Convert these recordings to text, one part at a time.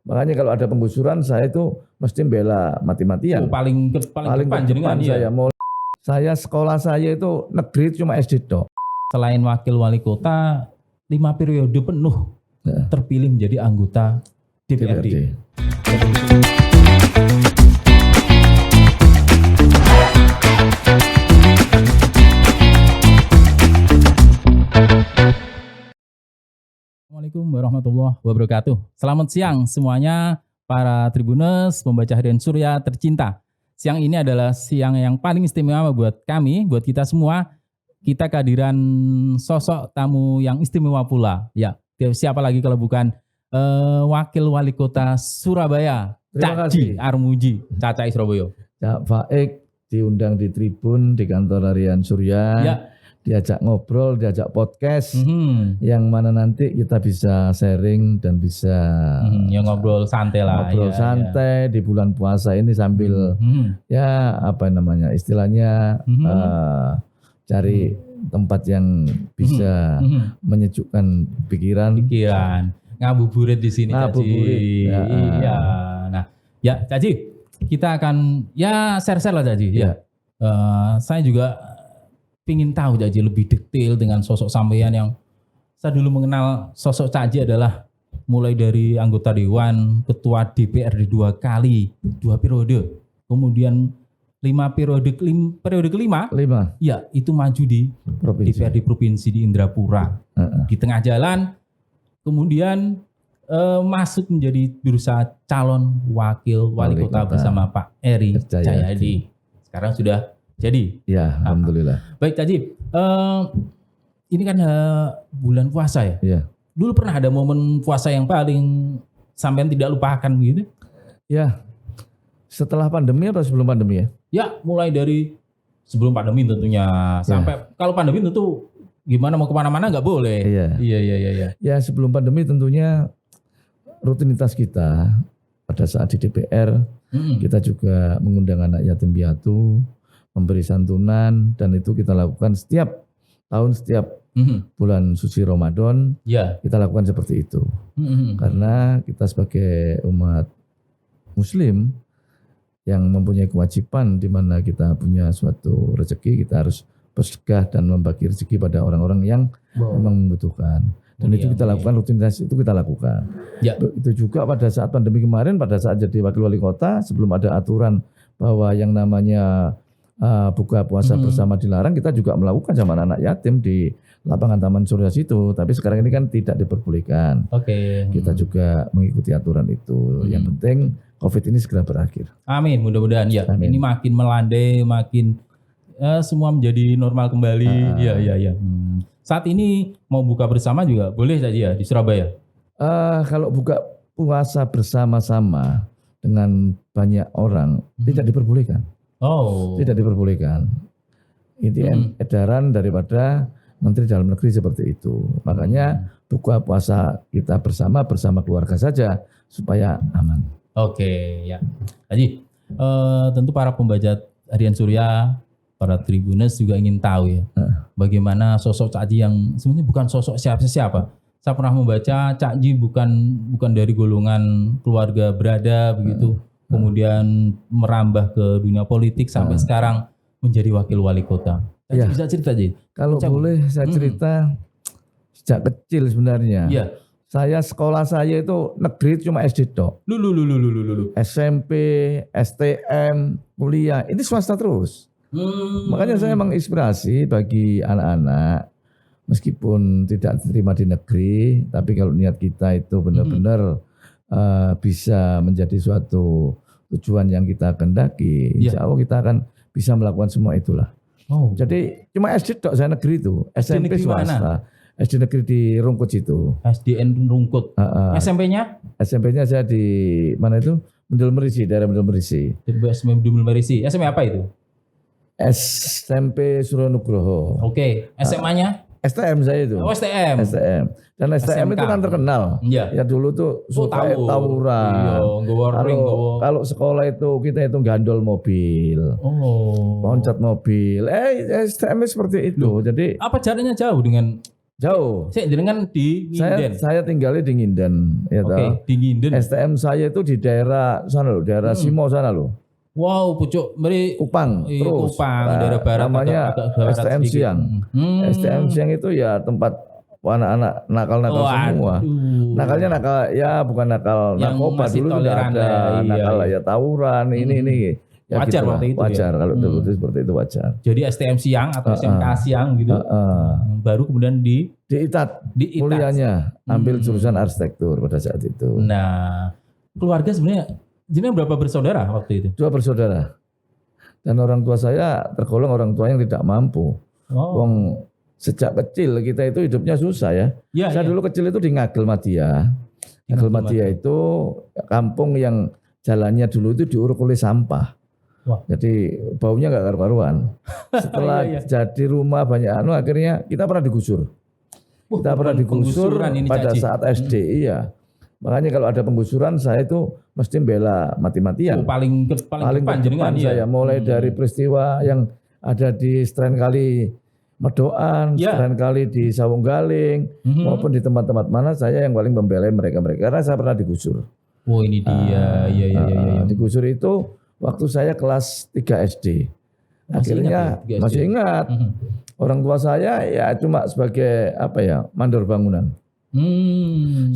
Makanya kalau ada penggusuran saya itu mesti bela mati-matian. Paling depan jenengan saya saya sekolah saya itu negeri cuma SD tok. Selain wakil wali kota 5 periode penuh terpilih menjadi anggota DPRD. Assalamualaikum warahmatullahi wabarakatuh. Selamat siang semuanya para Tribuners, pembaca harian Surya tercinta. Siang ini adalah siang yang paling istimewa buat kami, buat kita semua. Kita kehadiran sosok tamu yang istimewa pula. Ya, siapa lagi kalau bukan Wakil Wali Kota Surabaya, Cak Ji Armuji, Caca Surabaya. Cak Faik diundang di Tribun di kantor harian Surya. Ya. Diajak ngobrol, diajak podcast, yang mana nanti kita bisa sharing dan bisa yang ngobrol santai lah. Ngobrol santai di bulan puasa ini sambil ya apa namanya istilahnya cari tempat yang bisa menyejukkan pikiran. Ngabuburit di sini, Caci. Ya. Iya. Nah, ya Caci, kita akan ya share-share lah Caci. Ya. Saya juga ingin tahu Caci lebih detail dengan sosok sampean yang saya dulu mengenal. Sosok Caci adalah mulai dari anggota dewan, ketua DPRD 2 kali, 2 periode, kemudian 5 periode kelima, ya itu maju di DPRD Provinsi di Indrapura. Di tengah jalan kemudian masuk menjadi berusaha calon wakil wali kota bersama Pak Eri Cahyadi. Sekarang sudah jadi. Ya, alhamdulillah. Baik Caci, ini kan bulan puasa ya. Iya. Dulu pernah ada momen puasa yang paling sampean tidak lupakan gitu? Ya, setelah pandemi atau sebelum pandemi ya? Ya, mulai dari sebelum pandemi tentunya sampai kalau pandemi tentu gimana mau kemana-mana nggak boleh. Iya. Ya sebelum pandemi tentunya rutinitas kita pada saat di DPR kita juga mengundang anak yatim piatu, memberi santunan, dan itu kita lakukan setiap tahun, setiap bulan suci Ramadan. Kita lakukan seperti itu karena kita sebagai umat Muslim yang mempunyai kewajiban di mana kita punya suatu rezeki, kita harus bersedekah dan membagi rezeki pada orang-orang yang memang membutuhkan. Dan itu kita lakukan, rutinitas itu kita lakukan. Itu juga pada saat pandemi kemarin, pada saat jadi wakil wali kota, sebelum ada aturan bahwa yang namanya buka puasa bersama dilarang, kita juga melakukan sama anak yatim di lapangan Taman Surya situ. Tapi sekarang ini kan tidak diperbolehkan. Kita juga mengikuti aturan itu. Yang penting COVID ini segera berakhir. Amin, mudah-mudahan ya. Amin. Ini makin melandai, makin semua menjadi normal kembali. Iya. Saat ini mau buka bersama juga boleh saja ya di Surabaya? Kalau buka puasa bersama-sama dengan banyak orang tidak diperbolehkan. Tidak diperbolehkan. Ini edaran daripada Menteri Dalam Negeri seperti itu. Makanya buka puasa kita bersama keluarga saja supaya aman. Ya. Jadi tentu para pembaca harian Surya, para Tribuners juga ingin tahu ya, bagaimana sosok Cak Ji yang sebenarnya bukan sosok siapa-siapa. Saya pernah membaca Cak Ji bukan dari golongan keluarga berada begitu. Kemudian merambah ke dunia politik sampai sekarang menjadi wakil wali kota. Bisa cerita aja? Kalau boleh saya cerita sejak kecil sebenarnya. Saya sekolah saya itu negeri cuma SD tok. SMP, STM, kuliah ini swasta terus. Makanya saya menginspirasi bagi anak-anak meskipun tidak diterima di negeri, tapi kalau niat kita itu benar-benar bisa menjadi suatu tujuan yang kita kehendaki, insya Allah kita akan bisa melakukan semua itulah. Jadi cuma SD tok saya negeri itu, SMP swasta, SD negeri di Rungkut situ. SDN Rungkut. SMP-nya? SMP-nya saya di mana itu? Mendel Merisi, daerah Mendel Merisi. Mendel Merisi. SMP apa itu? SMP Suronugroho. SMA-nya? STM saya itu. STM. Dan STM itu kan terkenal. Ya dulu tuh suka tawuran. Kalau sekolah itu kita itu gandol mobil. Loncat mobil. STM seperti itu. Jadi apa jaraknya jauh dengan Jauh. Saya jenengan di Nginden. Saya tinggalnya di Nginden. Ya Oke, di Nginden. STM saya itu di daerah sana loh, daerah Simo sana loh. Wow, pucuk meri Kupang, terus. Kupang, daerah barat namanya agak STM sedikit. Siang. STM Siang itu ya tempat anak-anak nakal-nakal semua. Nakalnya nakal ya bukan nakal Yang narkoba masih dulu sudah toleran ada, ya, nakal ya tawuran ini. Ya Wajar gitu lah, waktu itu wajar ya? kalau dulu itu seperti itu wajar. Jadi STM Siang atau SMK Siang gitu. Baru kemudian di ITAT ITAT. kuliahnya ambil jurusan arsitektur pada saat itu. Nah, keluarga sebenarnya jenengan berapa bersaudara waktu itu? 2 bersaudara. Dan orang tua saya tergolong orang tua yang tidak mampu. Wong sejak kecil kita itu hidupnya susah ya. Saya dulu kecil itu di Ngagel Madia. Ngagel Madia itu kampung yang jalannya dulu itu diuruk oleh sampah. Wah. Jadi baunya nggak karu-karuan. Setelah jadi rumah banyak akhirnya kita pernah digusur. Kita pernah digusur pada saat SD, iya. Makanya kalau ada penggusuran saya itu mesti bela mati-matian. Paling depan saya mulai dari peristiwa yang ada di Stren Kali Medoan, Stren Kali di Sawung Galing, maupun di tempat-tempat mana saya yang paling membela mereka karena saya pernah digusur. Oh ini dia, iya. Digusur itu waktu saya kelas 3 SD. Akhirnya masih ingat. Orang tua saya ya cuma sebagai mandor bangunan.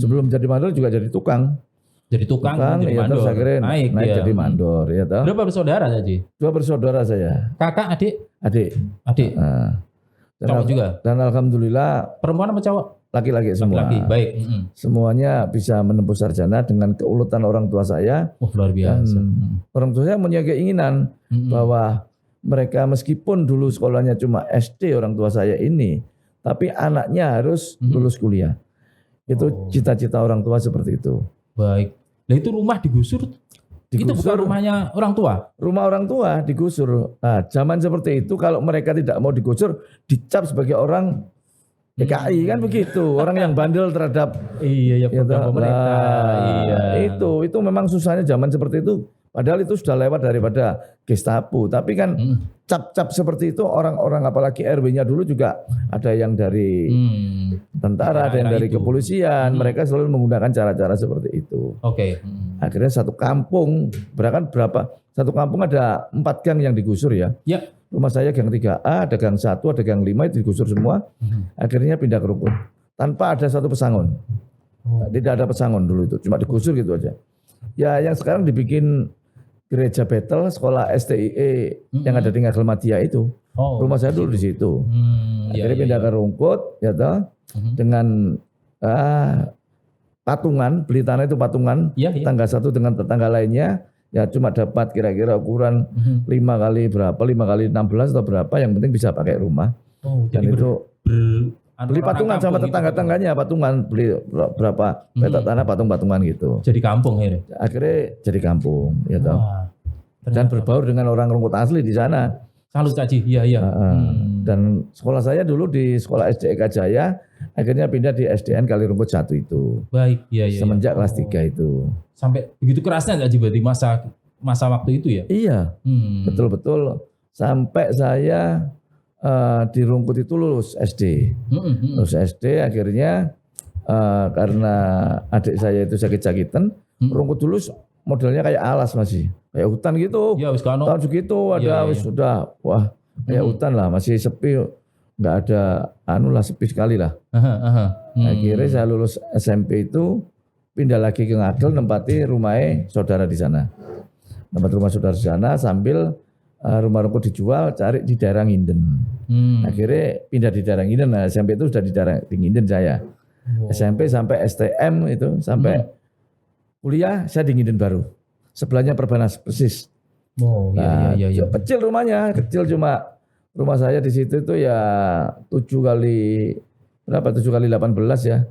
Sebelum jadi mandor juga jadi tukang. Jadi mandor. Terus akhirnya naik jadi mandor ya toh. Berapa bersaudara Haji? 2 bersaudara saya. Kakak, adik? Adik. Cowok juga. Dan alhamdulillah perempuan apa cowok? Laki-laki semua. Laki-laki, baik. Semuanya bisa menempuh sarjana dengan keuletan orang tua saya. Luar biasa. Orang tua saya punya keinginan bahwa mereka meskipun dulu sekolahnya cuma SD orang tua saya ini, tapi anaknya harus lulus kuliah. Itu cita-cita orang tua seperti itu. Baik. Nah itu rumah digusur. Itu bukan rumahnya orang tua? Rumah orang tua digusur. Nah, zaman seperti itu kalau mereka tidak mau digusur, dicap sebagai orang PKI kan begitu. Orang yang bandel terhadap program pemerintah. Itu memang susahnya zaman seperti itu. Padahal itu sudah lewat daripada Gestapo. Tapi kan cap-cap seperti itu orang-orang apalagi RW-nya dulu juga ada yang dari tentara, ada yang dari kepolisian. Mereka selalu menggunakan cara-cara seperti itu. Akhirnya satu kampung, satu kampung ada 4 gang yang digusur ya. Rumah saya gang 3A, ada gang 1, ada gang 5 itu digusur semua. Akhirnya pindah ke rukun. Tanpa ada satu pesangon. Tidak ada pesangon dulu itu, cuma digusur gitu aja. Ya yang sekarang dibikin Gereja Betel, sekolah STIE yang ada di Ngagel Madia itu. Rumah saya dulu di situ. Akhirnya pindah ke Rungkut, ya toh, dengan patungan, beli tanah itu patungan, tetangga satu dengan tetangga lainnya, ya cuma dapat kira-kira ukuran 5 kali berapa, 5 kali 16 atau berapa, yang penting bisa pakai rumah. Dan itu beli patungan sama tetangga-tangganya, patungan beli berapa petak tanah patung-patungan gitu. Jadi kampung ya. Akhirnya jadi kampung, ya toh. Dan berbaur dengan orang Rungkut asli di sana. Salut Kak Ji, iya. Dan sekolah saya dulu di sekolah SD Eka Jaya, akhirnya pindah di SDN Kali Rungkut 1 itu. Baik, iya. Semenjak kelas 3 itu. Sampai begitu kerasnya Kak Ji berarti masa waktu itu ya? Iya, betul-betul. Sampai saya di Rungkut itu lulus SD. Lulus SD akhirnya karena adik saya itu sakit-sakitan, Rungkut dulu modelnya kayak alas masih. Kayak hutan gitu. Ya, tahun segitu ada sudah kayak hutan lah, masih sepi. Enggak ada sepi sekali lah. Akhirnya saya lulus SMP itu pindah lagi ke Ngagel, nempati rumahnya saudara di sana. Tempat rumah saudara di sana sambil rumah Rungkut dijual, cari di daerah Nginden. Akhirnya pindah di daerah Nginden. Nah, SMP itu sudah di daerah Nginden saya. SMP sampai STM itu, sampai kuliah saya di Nginden baru. Sebelahnya Perbanas persis. Iya. Kecil rumahnya, cuma rumah saya di situ itu ya 7 kali 18 ya.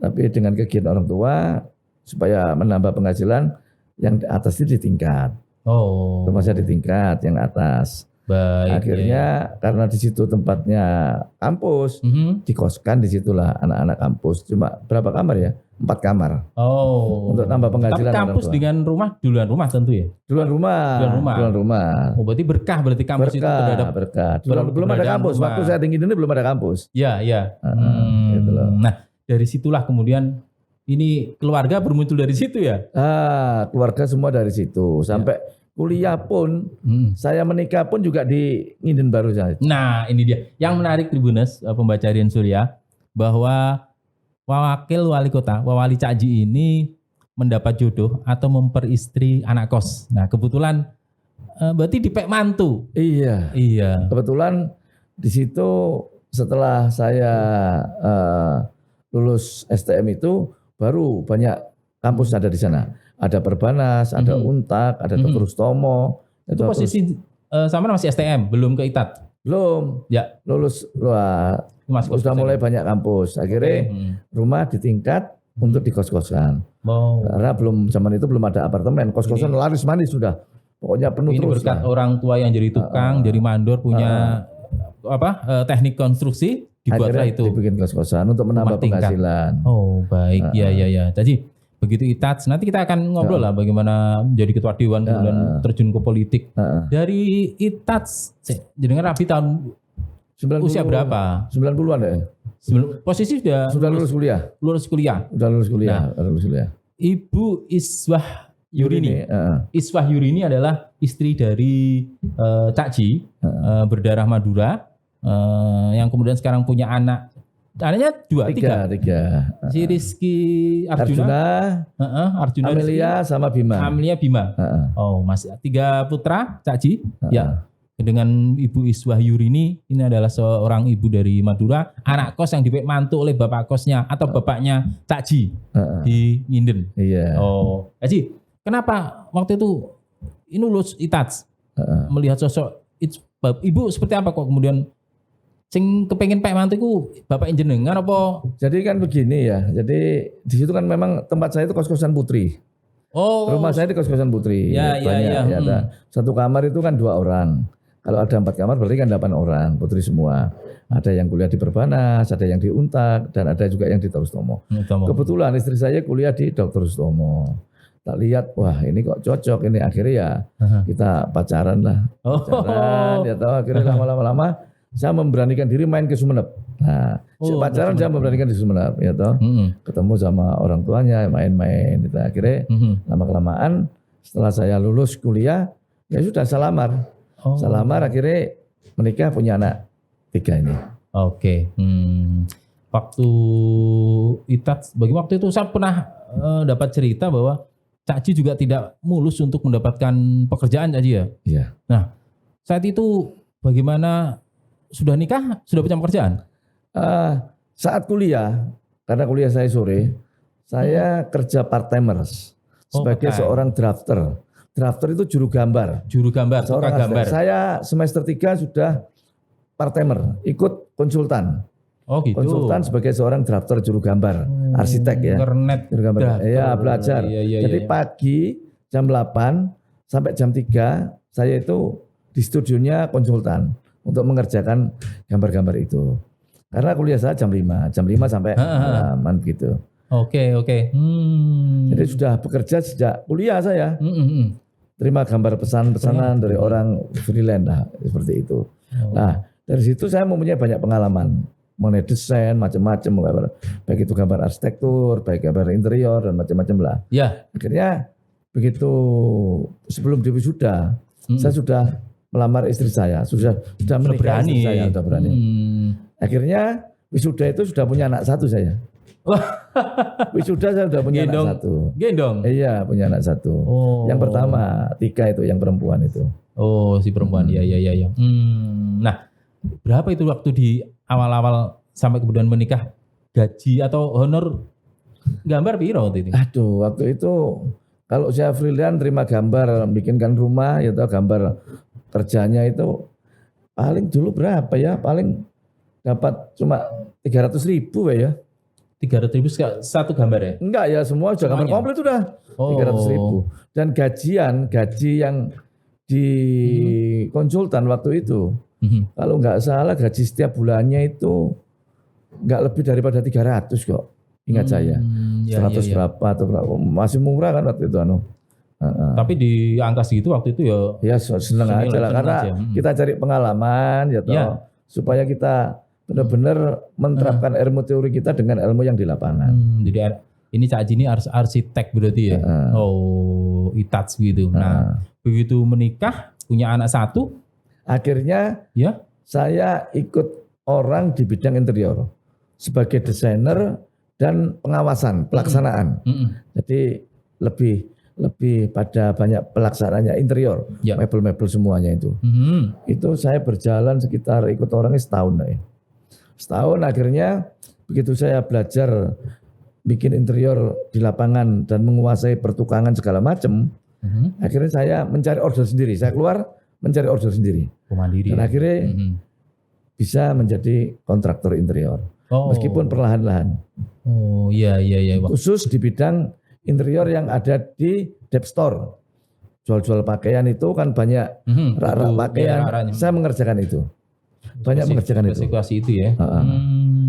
Tapi dengan kegiatan orang tua supaya menambah penghasilan, yang atas itu ditingkat. Rumah saya di tingkat yang atas. Baik. Akhirnya karena di situ tempatnya kampus, dikoskan di situlah anak-anak kampus. Cuma berapa kamar ya? 4 kamar. Oh. Untuk nambah penghasilan. Tapi kampus dengan rumah duluan rumah tentu ya? Duluan rumah. Oh, berarti berkah kampus itu terhadap berkah. Belum ada kampus. rumah. Waktu saya tinggi ini belum ada kampus. Ya. Gitu loh. Nah, dari situlah kemudian ini keluarga bermuncul dari situ ya? Keluarga semua dari situ. Sampai kuliah pun, saya menikah pun juga di Nginden Baru saja. Nah, ini dia. Yang menarik Tribuners, pembaca Harian Surya, bahwa wakil wali kota, Wali Cakji ini mendapat jodoh atau memperistri anak kos. Nah, kebetulan berarti di Pek Mantu. Iya. Kebetulan di situ setelah saya lulus STM itu baru banyak kampus ada di sana. Ada Perbanas, ada Untak, ada Dr. Rustomo. Itu posisi sama masih STM, belum ke ITAT? Belum. Ya. Lulus sudah mulai banyak kampus. Akhirnya rumah ditingkat untuk di kos-kosan. Karena zaman itu belum ada apartemen. Kos-kosan laris manis sudah. Pokoknya penuh ini terus. Ini berkat orang tua yang jadi tukang, jadi mandor, punya teknik konstruksi, dibuatlah itu. Dibikin kos-kosan untuk menambah penghasilan. Oh baik, ya. Jadi begitu ITAT, nanti kita akan ngobrol lah bagaimana menjadi ketua dewan kemudian terjun ke politik. Dari ITAT, jenengan Rabi tahun 90, usia berapa? 90-an ya. Posisi sudah lulus kuliah. Sudah lulus kuliah. Ibu Iswah Yurini. Iswah Yurini adalah istri dari Cakji, berdarah Madura, yang kemudian sekarang punya anaknya tiga. Si Rizky Arjuna, Amelia sama Bima. Oh, masih 3 putra Cakji. Ya. Dengan Ibu Iswah Yurini, ini adalah seorang ibu dari Madura, anak kos yang dipek mantu oleh bapak kosnya atau bapaknya Cakji di Nginden. Iya. Oh, Cakji, kenapa waktu itu ini lulus ITAT melihat sosok ibu seperti apa kok kemudian sing kepengen pek mantu itu bapak jenengan apa? Jadi kan begini ya. Jadi di situ kan memang tempat saya itu kos-kosan putri. Oh. Rumah saya di kos-kosan putri. Ya. Ada. Satu kamar itu kan 2 orang. Kalau ada 4 kamar berarti kan 8 orang, putri semua. Ada yang kuliah di Perbanas, ada yang di Untak, dan ada juga yang di Dr. Rustomo. Kebetulan istri saya kuliah di Dr. Rustomo. Tak lihat, wah ini kok cocok ini. Akhirnya ya kita pacaran lah. Ya tahu akhirnya lama-lama saya memberanikan diri main ke Sumeneb. Nah, pacaran saya memberanikan di Sumeneb, ya toh. Ketemu sama orang tuanya, main-main. Gitu. Akhirnya lama-kelamaan setelah saya lulus kuliah, ya sudah saya lamar. Saya lamar akhirnya menikah punya anak 3 ini. Oke. Waktu ITAT, bagi waktu itu saya pernah dapat cerita bahwa Cakji juga tidak mulus untuk mendapatkan pekerjaan Cakji ya. Iya. Nah, saat itu bagaimana, sudah nikah, sudah punya pekerjaan? Saat kuliah, karena kuliah saya sore, saya kerja part-timers sebagai seorang drafter. Drafter itu juru gambar. Seorang gambar. Saya semester 3 sudah part-timer, ikut konsultan. Oh gitu. Konsultan sebagai seorang drafter juru gambar, arsitek ya. Internet. Juru gambar. Iya, belajar. Jadi pagi jam 8 sampai jam 3 saya itu di studionya konsultan untuk mengerjakan gambar-gambar itu. Karena kuliah saya jam 5 sampai malam gitu. Oke. Jadi sudah bekerja sejak kuliah saya. Terima gambar pesanan dari orang freelance lah, seperti itu. Nah, dari situ saya mempunyai banyak pengalaman mengenai desain macam-macam, baik itu gambar arsitektur, baik gambar interior dan macam-macam lah. Ya. Akhirnya begitu sebelum diwisuda, saya sudah melamar istri saya, sudah menikah istri saya, sudah berani. Akhirnya wisuda itu sudah punya anak 1 saya. Wisuda saya sudah punya anak 1. Gendong? Iya, punya anak 1. Yang pertama, 3 itu, yang perempuan itu. Oh, si perempuan. Iya. Nah, berapa itu waktu di awal-awal sampai kemudian menikah, gaji atau honor gambar piro waktu itu? Aduh, waktu itu kalau saya freelance terima gambar, bikinkan rumah, ya tahu gambar kerjanya itu paling dulu berapa ya? Paling dapat cuma 300.000 ya. 300.000 satu gambar ya? Enggak ya, semua sudah gambar komplit sudah. 300.000. Dan gaji yang di konsultan waktu itu, kalau enggak salah gaji setiap bulannya itu enggak lebih daripada 300 kok. Ingat saya. 100 berapa atau berapa, masih murah kan waktu itu Tapi di angka segitu waktu itu ya seneng aja lah karena kita cari pengalaman ya toh, supaya kita benar-benar menerapkan ilmu teori kita dengan ilmu yang di lapangan. Jadi ini Cak Haji ini arsitek berarti ya. Oh, ITATS gitu. Nah, begitu menikah punya anak 1, akhirnya ya saya ikut orang di bidang interior sebagai desainer dan pengawasan pelaksanaan. Jadi lebih pada banyak pelaksanaannya interior, mebel-mebel semuanya itu. Itu saya berjalan sekitar ikut orangnya setahun ya. Setahun akhirnya begitu saya belajar bikin interior di lapangan dan menguasai pertukangan segala macam, akhirnya saya mencari order sendiri. Saya keluar mencari order sendiri. Mandiri. Dan akhirnya bisa menjadi kontraktor interior. Meskipun perlahan-lahan. Oh iya. Khusus di bidang interior yang ada di dep store. Jual-jual pakaian itu kan banyak rak-rak pakaian. Saya mengerjakan itu. Banyak mengerjakan itu. Spesifikasi itu ya.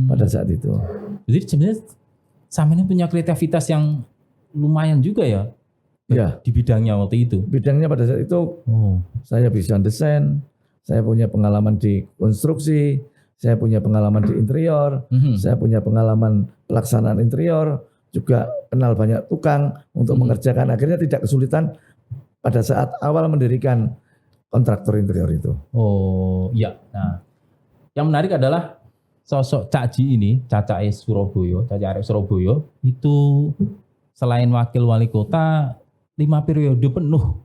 Pada saat itu. Jadi sebenarnya sama ini punya kreativitas yang lumayan juga ya. Ya. Di bidangnya waktu itu. Bidangnya pada saat itu saya bisa desain, saya punya pengalaman di konstruksi, saya punya pengalaman di interior, saya punya pengalaman pelaksanaan interior, juga kenal banyak tukang untuk mengerjakan. Akhirnya tidak kesulitan pada saat awal mendirikan kontraktor interior itu. Oh iya. Nah, yang menarik adalah sosok Cak Haji ini, Caca Arek Surabaya itu selain wakil wali kota 5 periode penuh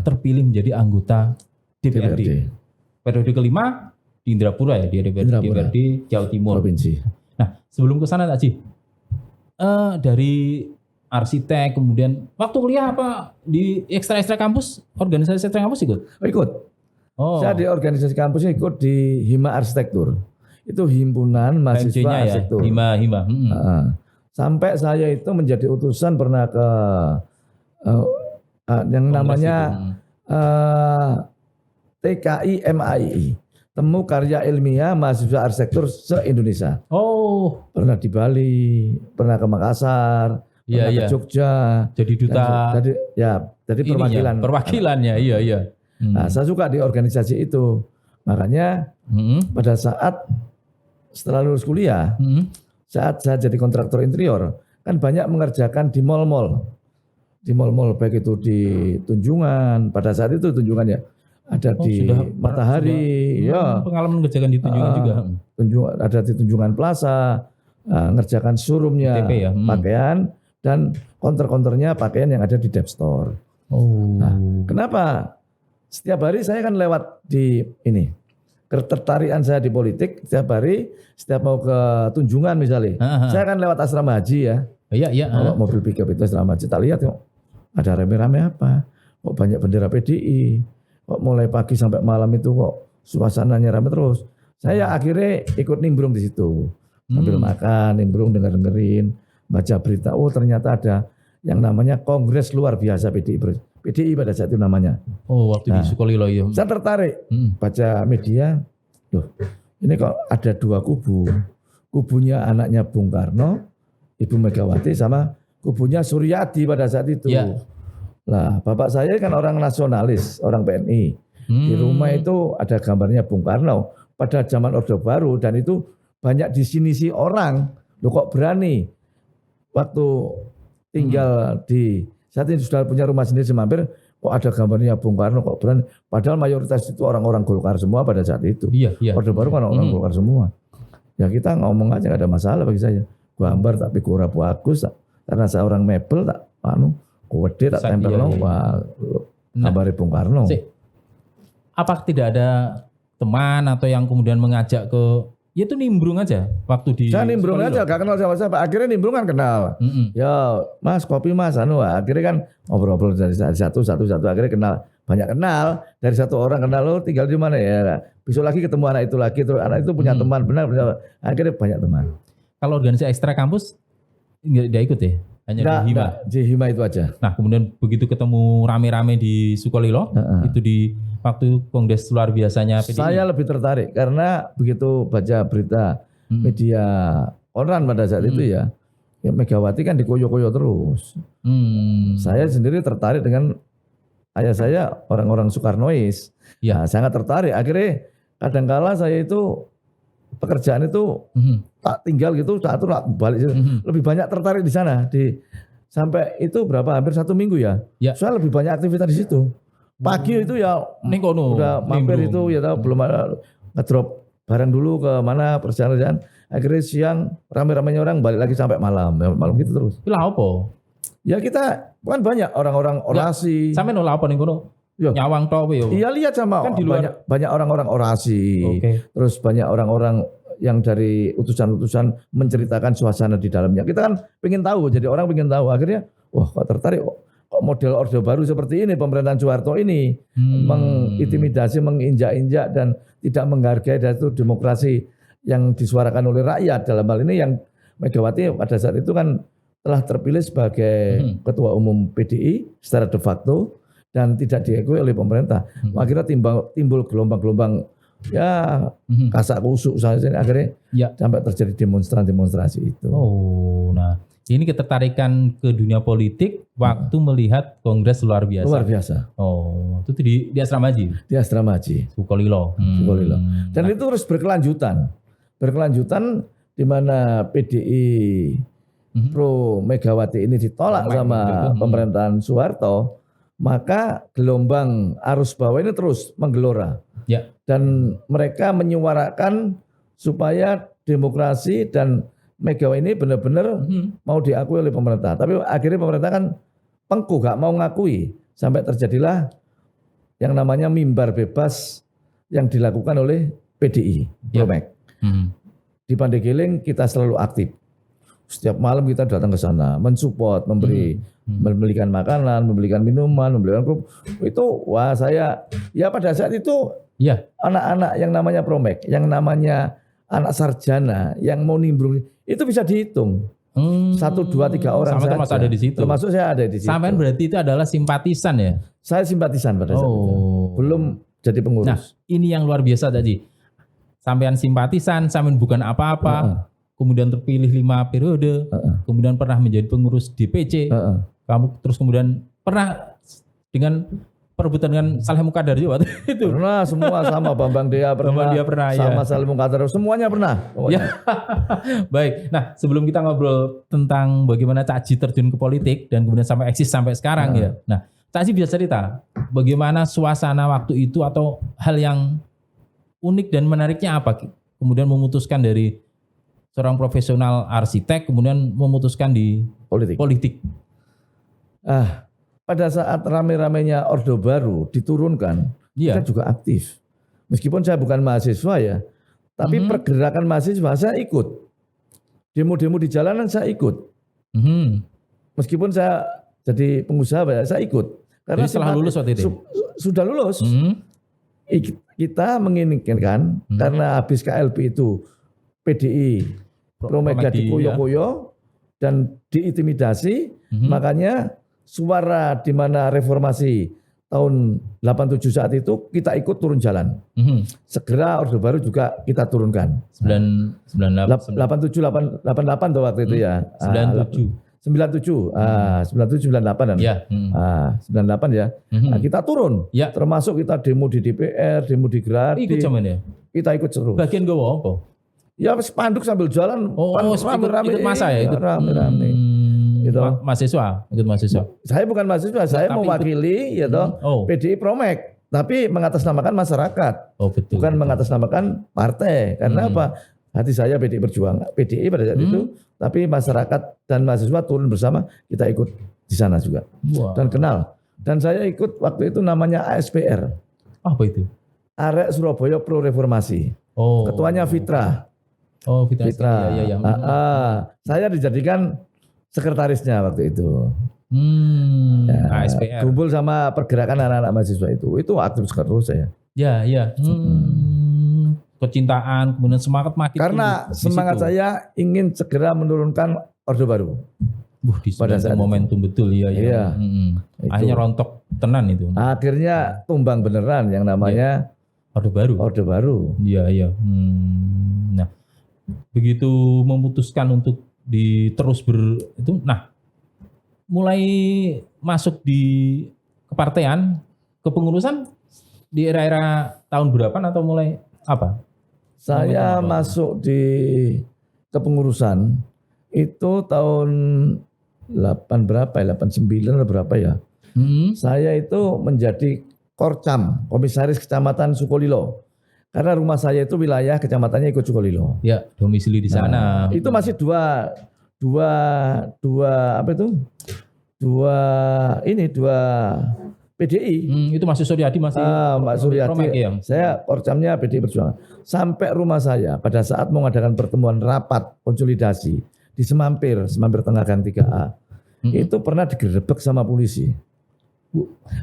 terpilih menjadi anggota DPRD. Periode kelima di Indrapura ya, di DPRD Jawa Timur. Provinsi. Nah, sebelum ke sana Cak Haji, dari arsitek kemudian waktu kuliah apa di ekstra kampus, organisasi ekstra kampus ikut? Ikut. Saya di organisasi kampusnya ikut di Hima Arsitektur. Itu himpunan mahasiswa arsitektur. Hima. Sampai saya itu menjadi utusan pernah ke yang namanya TKI MAI, Temu Karya Ilmiah Mahasiswa Arsitektur se-Indonesia. Pernah di Bali, pernah ke Makassar, pernah ke Jogja. Jadi duta. Jadi perwakilan. Perwakilannya, iya. Nah, saya suka di organisasi itu. Makanya pada saat setelah lulus kuliah, saat saya jadi kontraktor interior, kan banyak mengerjakan di mal-mal. Di mal-mal baik itu di Tunjungan, pada saat itu Tunjungan ya. Ada di Matahari, pengalaman mengerjakan di Tunjungan juga. Ada di Tunjungan Plaza, ngerjakan showroomnya pakaian dan counter-counternya pakaian yang ada di dep store. Nah, kenapa? Setiap hari saya kan lewat di ini. Ketertarikan saya di politik, setiap hari, setiap mau ke Tunjungan misalnya, saya kan lewat asrama haji ya. Iya. Kalau mobil pickup itu asrama haji, tak lihat kok ada rame-rame apa, kok banyak bendera PDI, kok mulai pagi sampai malam itu kok suasananya rame terus. Saya akhirnya ikut nimbrung di situ, sambil makan, nimbrung dengerin, baca berita. Oh ternyata ada yang namanya Kongres Luar Biasa PDI pada saat itu namanya. Waktu di Sukolilo ya. Saya tertarik baca media, loh ini kok ada 2 kubu. Kubunya anaknya Bung Karno, Ibu Megawati sama kubunya Suryadi pada saat itu. Lah bapak saya kan orang nasionalis, orang PNI. Di rumah itu ada gambarnya Bung Karno pada zaman Orde Baru dan itu banyak disinisi orang. Loh kok berani waktu tinggal di saat ini sudah punya rumah sendiri semampir, kok ada gambarnya Bung Karno, kok berani. Padahal mayoritas itu orang-orang Golkar semua pada saat itu. Iya. Orde Baru kan orang Golkar semua. Ya kita ngomong aja gak ada masalah bagi saya. Gambar tapi kurang bagus, karena saya orang mebel tak kode tak tempel gambar Bung Karno. Apa tidak ada teman atau yang kemudian mengajak ke ya itu nimbrung aja waktu di saya nimbrung aja gak kenal siapa-siapa, akhirnya nimbrung kan kenal. Ya Mas kopi Mas akhirnya kan ngobrol-ngobrol dari satu akhirnya banyak kenal dari satu orang kenal lo tinggal di mana ya, besok lagi ketemu anak itu lagi, terus anak itu punya teman benar akhirnya banyak teman. Kalau organisasi ekstra kampus nggak ikut ya, hanya di Hima. Di Hima itu aja. Nah kemudian begitu ketemu rame-rame di Sukolilo itu di waktu kongres luar biasanya PDI. Saya lebih tertarik karena begitu baca berita media online pada saat itu ya, Ya Megawati kan dikoyo-koyo terus. Saya sendiri tertarik dengan ayah saya orang-orang Soekarnois. Ya. Nah, sangat tertarik. Akhirnya kadangkala saya itu pekerjaan itu tak tinggal gitu, tak atur tak balik. Lebih banyak tertarik di sana. Sampai itu berapa? Hampir 1 minggu ya. Saya lebih banyak aktivitas di situ. Pagi itu ya udah mampir itu ya tahu belum ada ngedrop barang dulu ke mana perjalanan. Akhirnya siang rame-ramenya orang balik lagi sampai malam gitu terus. Lah apa? Ya kita kan banyak orang-orang orasi. Sampai nolak apa nih kono? Nyawang tok ya. Iya lihat sama kan banyak orang-orang orasi. Terus banyak orang-orang yang dari utusan-utusan menceritakan suasana di dalamnya. Kita kan pengen tahu, jadi orang pengen tahu. Akhirnya wah kok tertarik kok model Orde Baru seperti ini pemerintahan Soeharto ini mengintimidasi, menginjak-injak dan tidak menghargai itu demokrasi yang disuarakan oleh rakyat. Dalam hal ini yang Megawati pada saat itu kan telah terpilih sebagai ketua umum PDI secara de facto dan tidak diakui oleh pemerintah. Akhirnya timbul gelombang-gelombang ya kasak kusuk akhirnya sampai terjadi demonstrasi itu. Oh, nah ini ketertarikan ke dunia politik waktu melihat kongres luar biasa. Luar biasa. Oh, itu di Asrama Haji. Di Asrama Haji. Sukolilo. Sukolilo. Dan itu terus berkelanjutan di mana PDI pro Megawati ini ditolak sama pemerintahan Soeharto, maka gelombang arus bawah ini terus menggelora. Ya. Dan mereka menyuarakan supaya demokrasi dan Megawati ini benar-benar mau diakui oleh pemerintah. Tapi akhirnya pemerintah kan pengku gak mau ngakui sampai terjadilah yang namanya mimbar bebas yang dilakukan oleh PDI. Promek. Di Pandeglang kita selalu aktif. Setiap malam kita datang ke sana, mensupport, membelikan makanan, membelikan minuman, membelikan grup. Itu wah saya ya pada saat itu anak-anak yang namanya Promek, yang namanya anak sarjana yang mau nimbrung itu bisa dihitung. 1, 2, 3 orang saja. Termasuk ada di situ. Termasuk saya ada di situ. Sampean berarti itu adalah simpatisan ya? Saya simpatisan pada saat itu. Belum jadi pengurus. Nah, ini yang luar biasa tadi. Sampean simpatisan, sampean bukan apa-apa. Kemudian terpilih 5 periode, kemudian pernah menjadi pengurus DPC, kamu terus kemudian pernah dengan perebutan dengan Saleh Mukadar juga waktu itu. Pernah semua sama Bambang Dea pernah, sama Saleh Mukadar semuanya pernah. Ya. Baik. Nah sebelum kita ngobrol tentang bagaimana Cak Haji terjun ke politik dan kemudian sampai eksis sampai sekarang ya. Nah Cak Haji bisa cerita bagaimana suasana waktu itu atau hal yang unik dan menariknya apa? Kemudian memutuskan dari seorang profesional arsitek kemudian memutuskan di politik. Pada saat rame-ramenya Orde Baru diturunkan, kita juga aktif. Meskipun saya bukan mahasiswa ya, tapi pergerakan mahasiswa saya ikut. Demo-demo di jalanan saya ikut. Meskipun saya jadi pengusaha saya ikut. Karena setelah lulus waktu itu? Sudah lulus. Kita menginginkan karena habis KLB itu PDI Pro Mega dikoyo-koyo dan diintimidasi, makanya suara di mana reformasi tahun 87 saat itu kita ikut turun jalan. Segera Orde Baru juga kita turunkan. 87 88 tuh waktu itu ya. 97 98 ya. 98 ya. Nah, kita turun. Termasuk kita demo di DPR, demo di Gradi. Ikut zaman ya? Kita ikut terus. Bagian gue apa? Ya spanduk sambil jalan. Ikut masa ya? Rame-rame. Gitu. Mahasiswa, ikut mahasiswa. Saya bukan mahasiswa, saya mewakili ya toh PDI Promek, tapi mengatasnamakan masyarakat. Betul. Bukan mengatasnamakan partai. Karena apa? Hati saya PDI Perjuangan, PDI pada saat itu, tapi masyarakat dan mahasiswa turun bersama, kita ikut di sana juga. Dan kenal. Dan saya ikut waktu itu namanya ASPR. Apa itu? Arek Surabaya Pro Reformasi. Ketuanya Fitra. Fitra. Ya. Saya dijadikan sekretarisnya waktu itu. ASPR. Kumpul sama pergerakan anak-anak mahasiswa itu aktif terus saya. Ya. Kecintaan, kemudian semangat makin. Karena semangat saya ingin segera menurunkan Orde Baru. Pada saat momentum betul ya. Akhirnya rontok tenan itu. Akhirnya tumbang beneran yang namanya Orde Baru. Iya. Nah, begitu memutuskan untuk terus itu. Nah, mulai masuk di kepartean, kepengurusan di era-era tahun berapa atau mulai apa? Saya Momentum apa? masuk di kepengurusan itu tahun 8 berapa ya, 89 atau berapa ya. Saya itu menjadi Korcam, Komisaris Kecamatan Sukolilo. Karena rumah saya itu wilayah kecamatannya ikut Sukolilo. Ya, domisili di sana. Itu masih dua apa itu? Dua PDI. Itu masih Suryadi masih. Mbak Suryadi. Promek, ya? Saya Korcamnya PDI Perjuangan. Sampai rumah saya pada saat mengadakan pertemuan rapat konsolidasi di Semampir Tengah Gang 3A. Itu pernah digerebek sama polisi.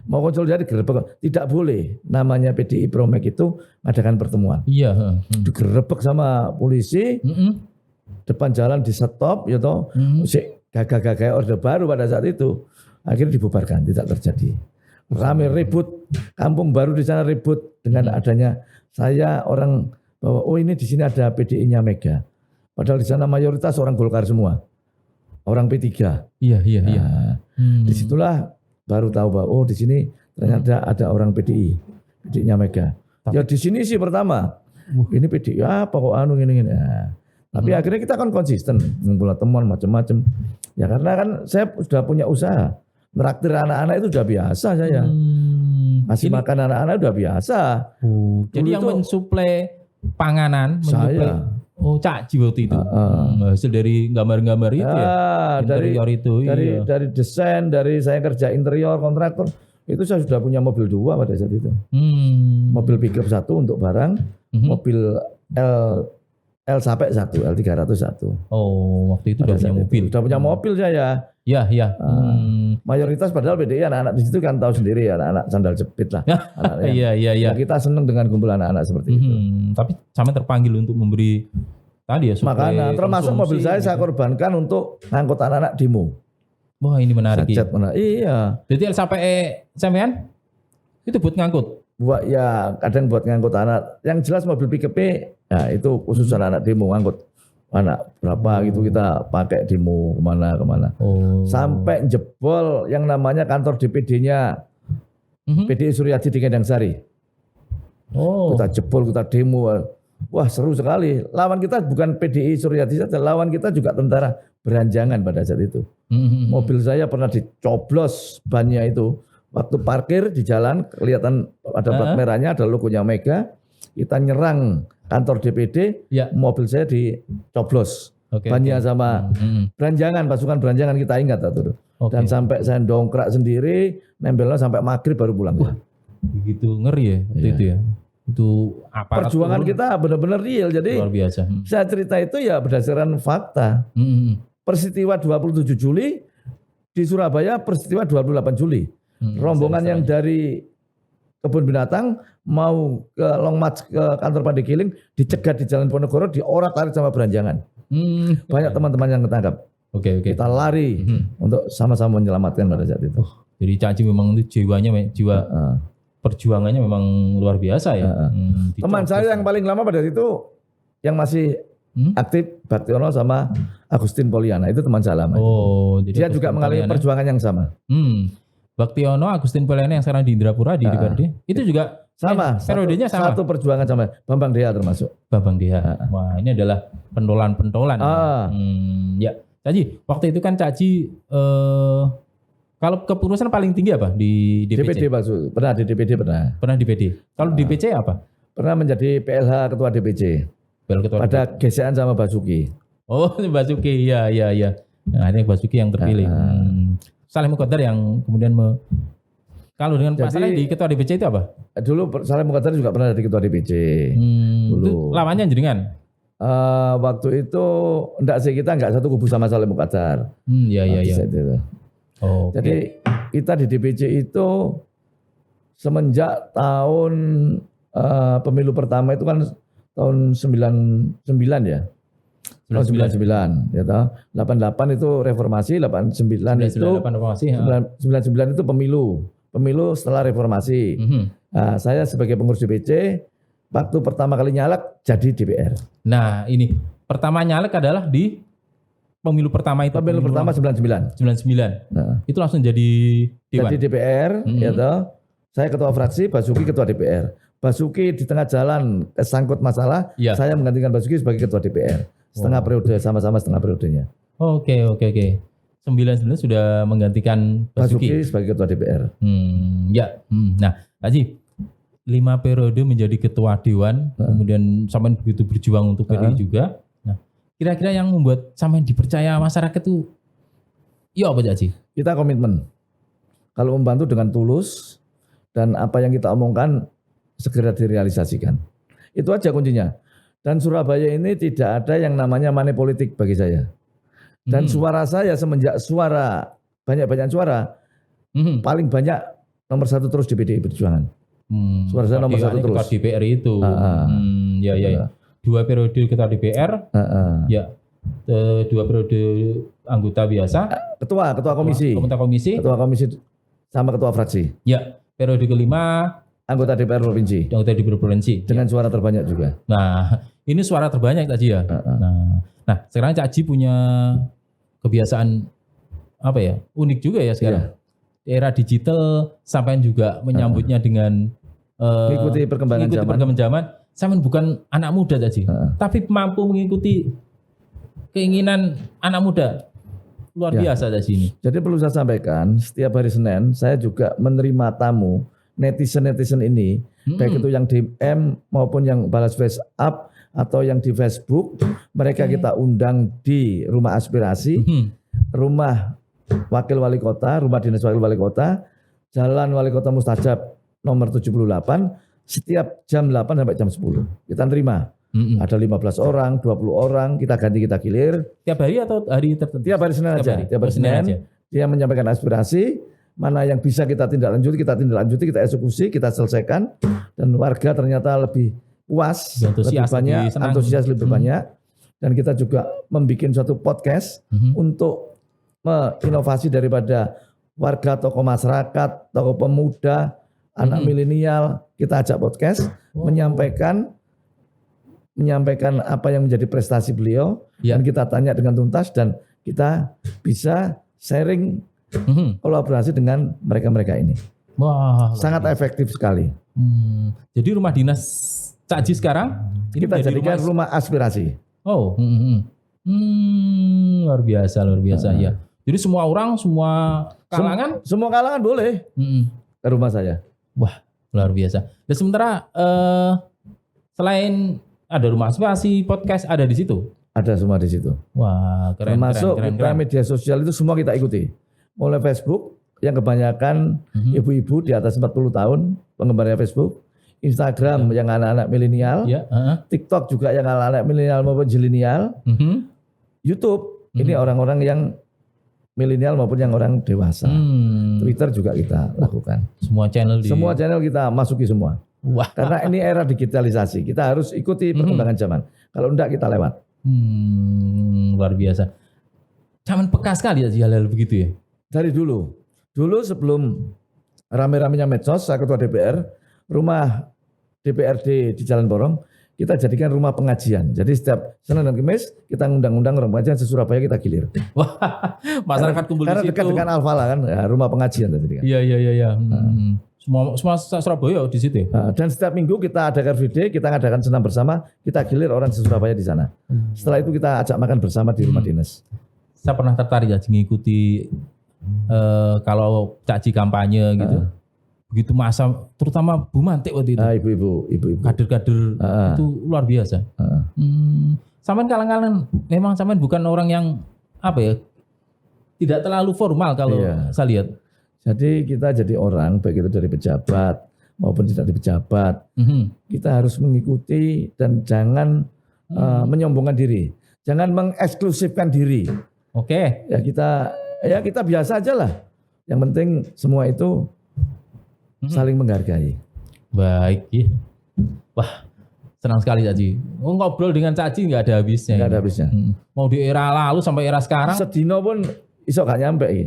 Mau konsolidasi digerebek, tidak boleh. Namanya PDI Promek itu mengadakan pertemuan. Iya. Digerebek sama polisi, depan jalan di stop, ya toh, gagah-gagah orde baru pada saat itu. Akhirnya dibubarkan, tidak terjadi. Rame ribut, kampung baru di sana ribut dengan adanya saya orang bahwa ini di sini ada PDI-nya Mega. Padahal di sana mayoritas orang Golkar semua, orang P3. Iya. Disitulah baru tahu bahwa di sini ternyata ada orang PDI-nya Mega. Ya di sini sih pertama, ini PDI apa kok gini. Nah, tapi akhirnya kita kan konsisten, ngumpul teman macam-macam. Ya karena kan saya sudah punya usaha, neraktir anak-anak itu sudah biasa saya. Kasih makan anak-anak udah biasa. Jadi yang mensuplai panganan, saya. Cak Ji waktu itu. Hasil dari gambar-gambar itu ya. Interior itu. Dari desain, dari saya kerja interior, kontraktor, itu saya sudah punya mobil 2 pada saat itu. Mobil pickup 1 untuk barang, mobil L sampai 1, L300 1. Oh, waktu itu udah punya mobil. Sudah punya mobil saya. Iya. Mayoritas padahal PDI anak-anak di situ kan tahu sendiri anak-anak sandal jepit lah. Iya. Kita senang dengan kumpul anak-anak seperti itu. Tapi sampai terpanggil untuk memberi tadi ya suplai makanan. Termasuk mobil saya korbankan untuk ngangkut anak-anak demo. Wah, ini menarik. Iya. Jadi sampai sampean itu buat ngangkut. Buat ya kadang buat ngangkut anak. Yang jelas mobil pick-up ya itu khusus anak-anak demo ngangkut. Anak berapa gitu kita pakai demo kemana. Sampai jebol yang namanya kantor DPD-nya PDI Suryadi di Kendang Sari. Kita jebol, kita demo. Wah seru sekali. Lawan kita bukan PDI Suryadi saja, lawan kita juga tentara Beranjangan pada saat itu. Mobil saya pernah dicoblos bannya itu. Waktu parkir di jalan kelihatan ada plat merahnya, ada logonya Mega. Kita nyerang kantor DPD, mobil saya dicoblos. Bannya sama Beranjangan, pasukan Beranjangan kita ingat itu. Dan sampai saya dongkrak sendiri, nempelnya sampai maghrib baru pulang. Begitu ngeri ya waktu itu ya. Itu aparat perjuangan kita benar-benar real. Jadi luar biasa. Saya cerita itu ya berdasarkan fakta. Peristiwa 27 Juli di Surabaya, peristiwa 28 Juli. Rombongan yang dari kebun binatang mau ke Long March ke kantor Pandegiling dicegat di Jalan Ponegoro, diorak-arik sama Beranjangan. Banyak teman-teman yang ketangkap. Kita lari untuk sama-sama menyelamatkan pada saat itu. Jadi Caci memang itu jiwa perjuangannya memang luar biasa ya. Teman saya yang paling lama pada itu yang masih aktif Baktiono sama Agustin Poliana, itu teman saya lama. Dia juga mengalami perjuangan yang sama. Baktiono, Agustin Poliana yang sekarang di Indrapura di DPRD, itu juga sama. Periodenya sama. Satu perjuangan sama. Bambang Deha termasuk. Bambang Deha. Wah, ini adalah pentolan-pentolan. Ya, Caci, waktu itu kan Caci kalau kepengurusan paling tinggi apa di DPC? DPD Pak Su. Pernah di DPD pernah. Pernah di DPD. Kalau di DPC apa? Pernah menjadi PLH Ketua DPC. Pada gesekan sama Basuki. Oh, Basuki. Iya. Nah, ini Basuki yang terpilih. Saleh Muqaddar yang kemudian kalau dengan Pak Saleh di Ketua DPC itu apa? Dulu Saleh Muqaddar juga pernah di Ketua DPC. Dulu. Lawannya jenengan? Waktu itu enggak sih, kita enggak satu kubu sama Saleh Muqaddar. Iya. Jadi kita di DPC itu semenjak tahun pemilu pertama itu kan tahun 99 ya. Tahun 99 ya toh. 88 itu reformasi, 89 itu reformasi. 99 itu pemilu setelah reformasi. Nah, saya sebagai pengurus DPC waktu pertama kali nyalek jadi DPR. Nah, ini pertama nyalek adalah di pemilu pertama itu. Pemilu pertama 99. 99. Nah. Itu langsung jadi dewan. Jadi DPR, ya toh. Saya ketua fraksi, Basuki ketua DPR. Basuki di tengah jalan kesangkut masalah, Ya. saya menggantikan Basuki sebagai ketua DPR. Setengah periode, sama-sama setengah periodenya. Oke. 99 sudah menggantikan Basuki Basuki. sebagai ketua DPR. Ya. Nah, Pak Haji, 5 periode menjadi ketua dewan, kemudian sampean begitu berjuang untuk PDI juga. Nah, kira-kira yang membuat sampean dipercaya masyarakat itu, ya apa Pak Haji? Kita komitmen. Kalau membantu dengan tulus dan apa yang kita omongkan segera direalisasikan. Itu aja kuncinya. Dan Surabaya ini tidak ada yang namanya money politik bagi saya. Dan suara saya semenjak suara banyak suara paling banyak nomor 1 terus di PDI Perjuangan. Suara saya nomor 1 terus. Ketua DPR itu. Ya. 2 periode ketua DPR. Ya. 2 periode anggota biasa. Ketua komisi. Ketua komisi sama ketua fraksi. Ya. Periode kelima anggota DPR provinsi. Anggota DPR provinsi. Dengan suara terbanyak juga. Nah, ini suara terbanyak Cak Haji ya. Nah, sekarang Cak Haji punya kebiasaan apa ya? Unik juga ya sekarang. Era digital sampai juga menyambutnya dengan mengikuti perkembangan zaman. Sampai bukan anak muda Cak Haji, tapi mampu mengikuti keinginan anak muda. Luar biasa Cak Haji ini. Jadi perlu saya sampaikan, setiap hari Senin saya juga menerima tamu netizen ini, baik itu yang DM maupun yang balas WhatsApp atau yang di Facebook, mereka kita undang di rumah aspirasi, rumah wakil wali kota, rumah dinas wakil wali kota, Jalan Wali Kota Mustajab nomor 78, setiap jam 8 sampai jam 10. Kita terima. Ada 15 orang, 20 orang, kita ganti, kita gilir. Tiap hari atau hari tertentu? Tiap hari Senin aja. Tiap hari Senin aja. Dia menyampaikan aspirasi, mana yang bisa kita tindak lanjuti, kita eksekusi, kita selesaikan. Dan warga ternyata lebih puas, lebih banyak, antusias lebih banyak. Dan kita juga membuat suatu podcast untuk menginovasi daripada warga, tokoh masyarakat, tokoh pemuda, anak milenial. Kita ajak podcast, menyampaikan apa yang menjadi prestasi beliau. Dan kita tanya dengan tuntas dan kita bisa sharing kolaborasi dengan mereka-mereka ini. Wah, sangat efektif sekali. Jadi rumah dinas Cak Haji sekarang ini kita jadikan rumah aspirasi. Oh, luar biasa ya. Jadi semua orang, semua kalangan boleh ke rumah saya. Wah, luar biasa. Dan sementara selain ada rumah aspirasi, podcast ada di situ. Ada semua di situ. Wah, keren. Termasuk keren. Media sosial itu semua kita ikuti. Mulai Facebook yang kebanyakan ibu-ibu di atas 40 tahun penggemarnya Facebook, Instagram yang anak-anak milenial, TikTok juga yang anak-anak milenial maupun zilenial, YouTube ini orang-orang yang milenial maupun yang orang dewasa. Twitter juga kita lakukan. Semua channel kita masuki semua. Wah. Karena ini era digitalisasi, kita harus ikuti perkembangan zaman. Kalau enggak kita lewat. Luar biasa. Zaman peka sekali ya hal-hal begitu ya. Dari dulu sebelum rame-ramenya medsos, saya ketua DPR, rumah DPRD di Jalan Borong kita jadikan rumah pengajian. Jadi setiap Senin dan Kamis kita ngundang-undang orang pengajian se-Surabaya, kita gilir. Wah, masyarakat kumpul di situ. Karena dekat dengan Al-Falah kan, ya, rumah pengajian tadi kan. Iya. Semua Surabaya di situ. Dan setiap minggu kita ada Car Free Day, kita ngadakan senam bersama, kita gilir orang se-Surabaya di sana. Setelah itu kita ajak makan bersama di rumah dinas. Saya pernah tertarik ya mengikuti kalau Cak Haji kampanye gitu. Begitu masa, terutama Bu Mantik waktu itu. Ibu-ibu. Kader-kader itu luar biasa. Sampean kalangan memang sampean bukan orang yang tidak terlalu formal kalau saya lihat. Jadi kita jadi orang, baik itu dari pejabat maupun tidak di pejabat, kita harus mengikuti dan jangan menyombongkan diri, jangan mengeksklusifkan diri. Oke. Ya kita biasa aja lah. Yang penting semua itu saling menghargai. Baik. Wah, senang sekali Cak Haji. Ngobrol dengan Cak Haji nggak ada habisnya. Nggak ada habisnya. Mau di era lalu sampai era sekarang. Sedino pun iso gak nyampe iki.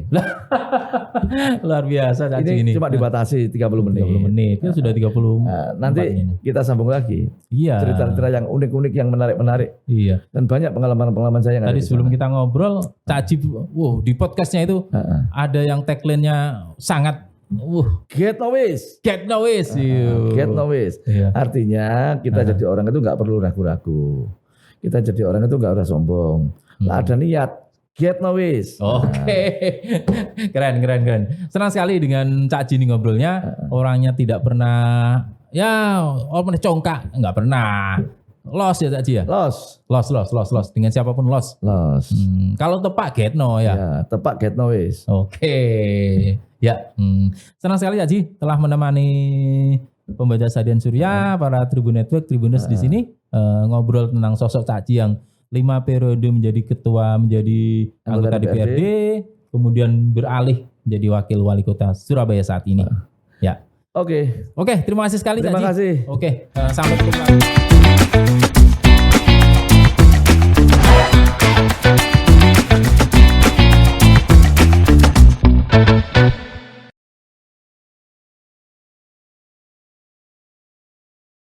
Luar biasa Cak Haji ini. Cuma dibatasi 30 menit. 30 menit. Itu sudah 30. Nanti kita sambung lagi. Iya. Cerita-cerita yang unik-unik, yang menarik-menarik. Iya. Dan banyak pengalaman-pengalaman saya yang Tadi ada di sebelum sana. kita ngobrol, Cak Haji, di podcastnya itu ada yang tagline-nya sangat, Get no waste. get no waste. Get no waste. Iya. Artinya kita jadi orang itu nggak perlu ragu-ragu. Kita jadi orang itu nggak usah sombong. Lah ada niat. Get no waste. Oke, keren. Senang sekali dengan Cak Haji ini ngobrolnya. Orangnya tidak pernah, orang congkak, nggak pernah. Loss ya Cak Haji ya? Loss. Dengan siapapun loss. Loss. Kalau tepak get no ya. Ya, tepat get no waste. Oke, ya. Senang sekali Cak Haji telah menemani pembaca Sadian Surya, para Tribun Network, Tribuners di sini ngobrol tentang sosok Cak Haji yang 5 periode menjadi ketua, menjadi anggota DPRD, kemudian beralih menjadi wakil wali kota Surabaya saat ini. Ya. Oke. Oke, terima kasih sekali Cak Haji. Terima kasih. Oke, sampai jumpa.